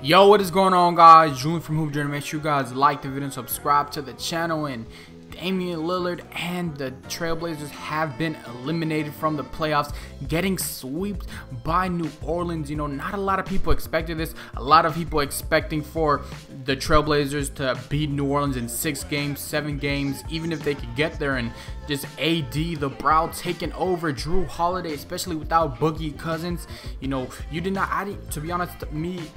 Yo, what is going on, guys? Julian from Hoop Journey. Make sure you guys like the video and subscribe to the channel. And Damian Lillard and the Trailblazers have been eliminated from the playoffs, getting swept by New Orleans. You know, not a lot of people expected this. A lot of people expecting for the Trailblazers to beat New Orleans in 6 games, 7 games, even if they could get there. And just AD, the brow taking over, Drew Holiday, especially without Boogie Cousins. You know, to be honest,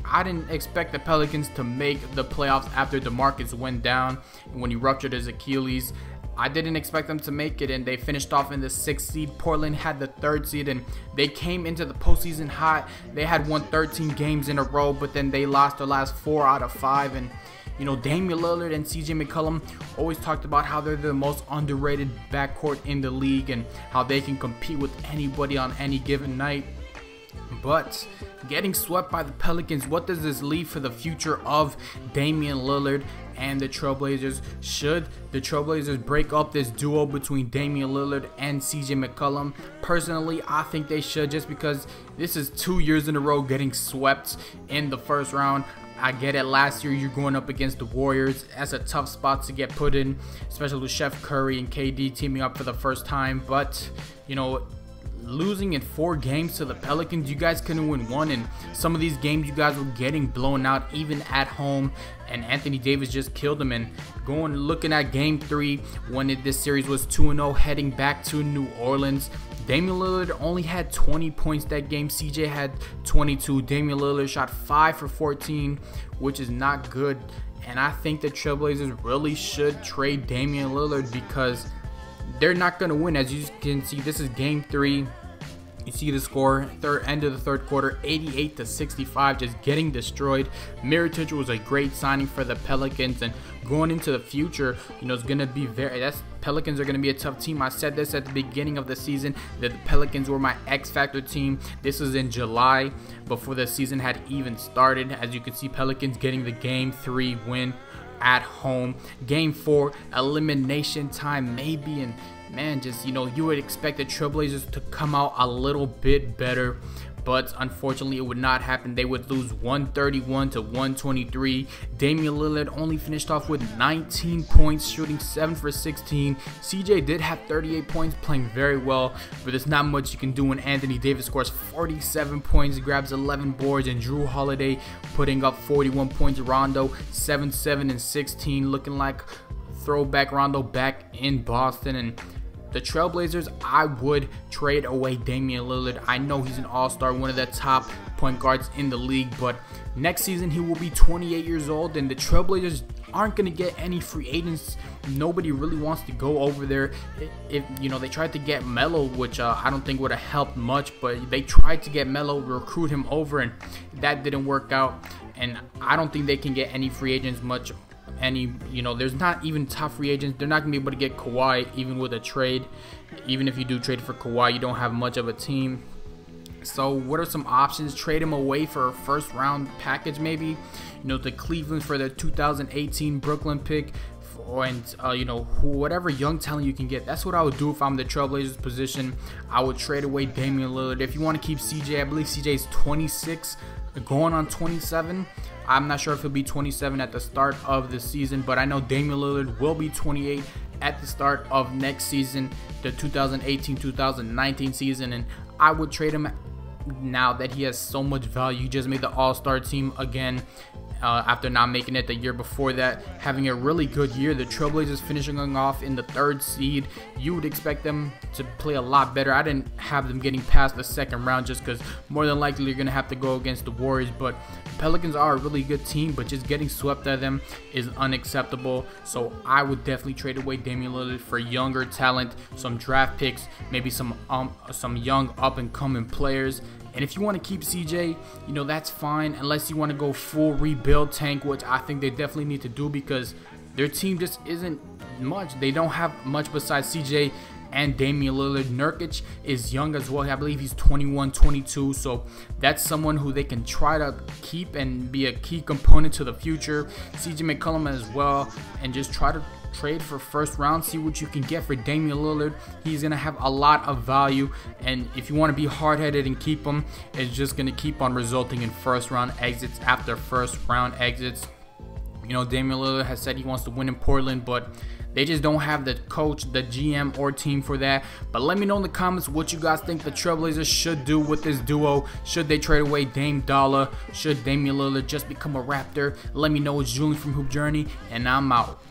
I didn't expect the Pelicans to make the playoffs after DeMarcus went down when he ruptured his Achilles. I didn't expect them to make it, and they finished off in the 6th seed. Portland had the 3rd seed, and they came into the postseason hot. They had won 13 games in a row, but then they lost their last 4 out of 5. And you know, Damian Lillard and C.J McCollum always talked about how they're the most underrated backcourt in the league and how they can compete with anybody on any given night. But getting swept by the Pelicans, what does this leave for the future of Damian Lillard and the Trailblazers? Should the Trailblazers break up this duo between Damian Lillard and CJ McCollum? Personally, I think they should, just because this is 2 years in a row getting swept in the first round. I get it, last year you're going up against the Warriors. That's a tough spot to get put in, especially with Chef Curry and KD teaming up for the first time. But, you know, losing in 4 games to the Pelicans, you guys couldn't win 1, and some of these games you guys were getting blown out even at home, and Anthony Davis just killed them. And looking at game 3 when this series was 2-0 heading back to New Orleans, Damian Lillard only had 20 points that game. CJ had 22. Damian Lillard shot 5 for 14, which is not good, and I think the Trailblazers really should trade Damian Lillard because they're not going to win. As you can see, this is game 3. You see the score, end of the 3rd quarter, 88-65, just getting destroyed. Mirotic was a great signing for the Pelicans, and going into the future, you know, it's going to be Pelicans are going to be a tough team. I said this at the beginning of the season, that the Pelicans were my X-Factor team. This was in July, before the season had even started. As you can see, Pelicans getting the game 3 win at home. Game 4, elimination time maybe, and man, just, you know, you would expect the Trailblazers to come out a little bit better, but unfortunately it would not happen. They would lose 131-123. Damian Lillard only finished off with 19 points, shooting 7 for 16. CJ did have 38 points, playing very well, but there's not much you can do when Anthony Davis scores 47 points, grabs 11 boards, and Drew Holiday putting up 41 points. Rondo 7-7 and 16, looking like throwback Rondo back in Boston. And the Trailblazers, I would trade away Damian Lillard. I know he's an all-star, one of the top point guards in the league, but next season he will be 28 years old, and the Trailblazers aren't going to get any free agents. Nobody really wants to go over there. If you know, they tried to get Melo, which I don't think would have helped much, but they tried to get Melo, recruit him over, and that didn't work out. And I don't think they can get any free agents much. You know, there's not even top free agents. They're not gonna be able to get Kawhi even with a trade. Even if you do trade for Kawhi, you don't have much of a team. So what are some options? Trade him away for a 1st round package maybe, you know, to Cleveland for their 2018 Brooklyn pick, and you know, whatever young talent you can get. That's what I would do if I'm the Trailblazers position. I would trade away Damian Lillard. If you want to keep CJ, I believe CJ is 26 going on 27. I'm not sure if he'll be 27 at the start of the season, but I know Damian Lillard will be 28 at the start of next season, the 2018-2019 season, and I would trade him now that he has so much value. He just made the all-star team again after not making it the year before that, having a really good year. The Trailblazers finishing off in the 3rd seed. You would expect them to play a lot better. I didn't have them getting past the 2nd round just because more than likely you're going to have to go against the Warriors, but the Pelicans are a really good team, but just getting swept at them is unacceptable. So I would definitely trade away Damian Lillard for younger talent, some draft picks, maybe some young up-and-coming players. And if you want to keep CJ, you know, that's fine, unless you want to go full rebuild tank, which I think they definitely need to do because their team just isn't much. They don't have much besides CJ and Damian Lillard. Nurkic is young as well. I believe he's 21, 22. So that's someone who they can try to keep and be a key component to the future. CJ McCollum as well, and just try to trade for first round, see what you can get for Damian Lillard. He's going to have a lot of value, and if you want to be hard-headed and keep him, it's just going to keep on resulting in first round exits after first round exits. You know, Damian Lillard has said he wants to win in Portland, but they just don't have the coach, the GM, or team for that. But let me know in the comments what you guys think the Trailblazers should do with this duo. Should they trade away Dame Dollar? Should Damian Lillard just become a Raptor? Let me know. It's Julian from Hoop Journey, and I'm out.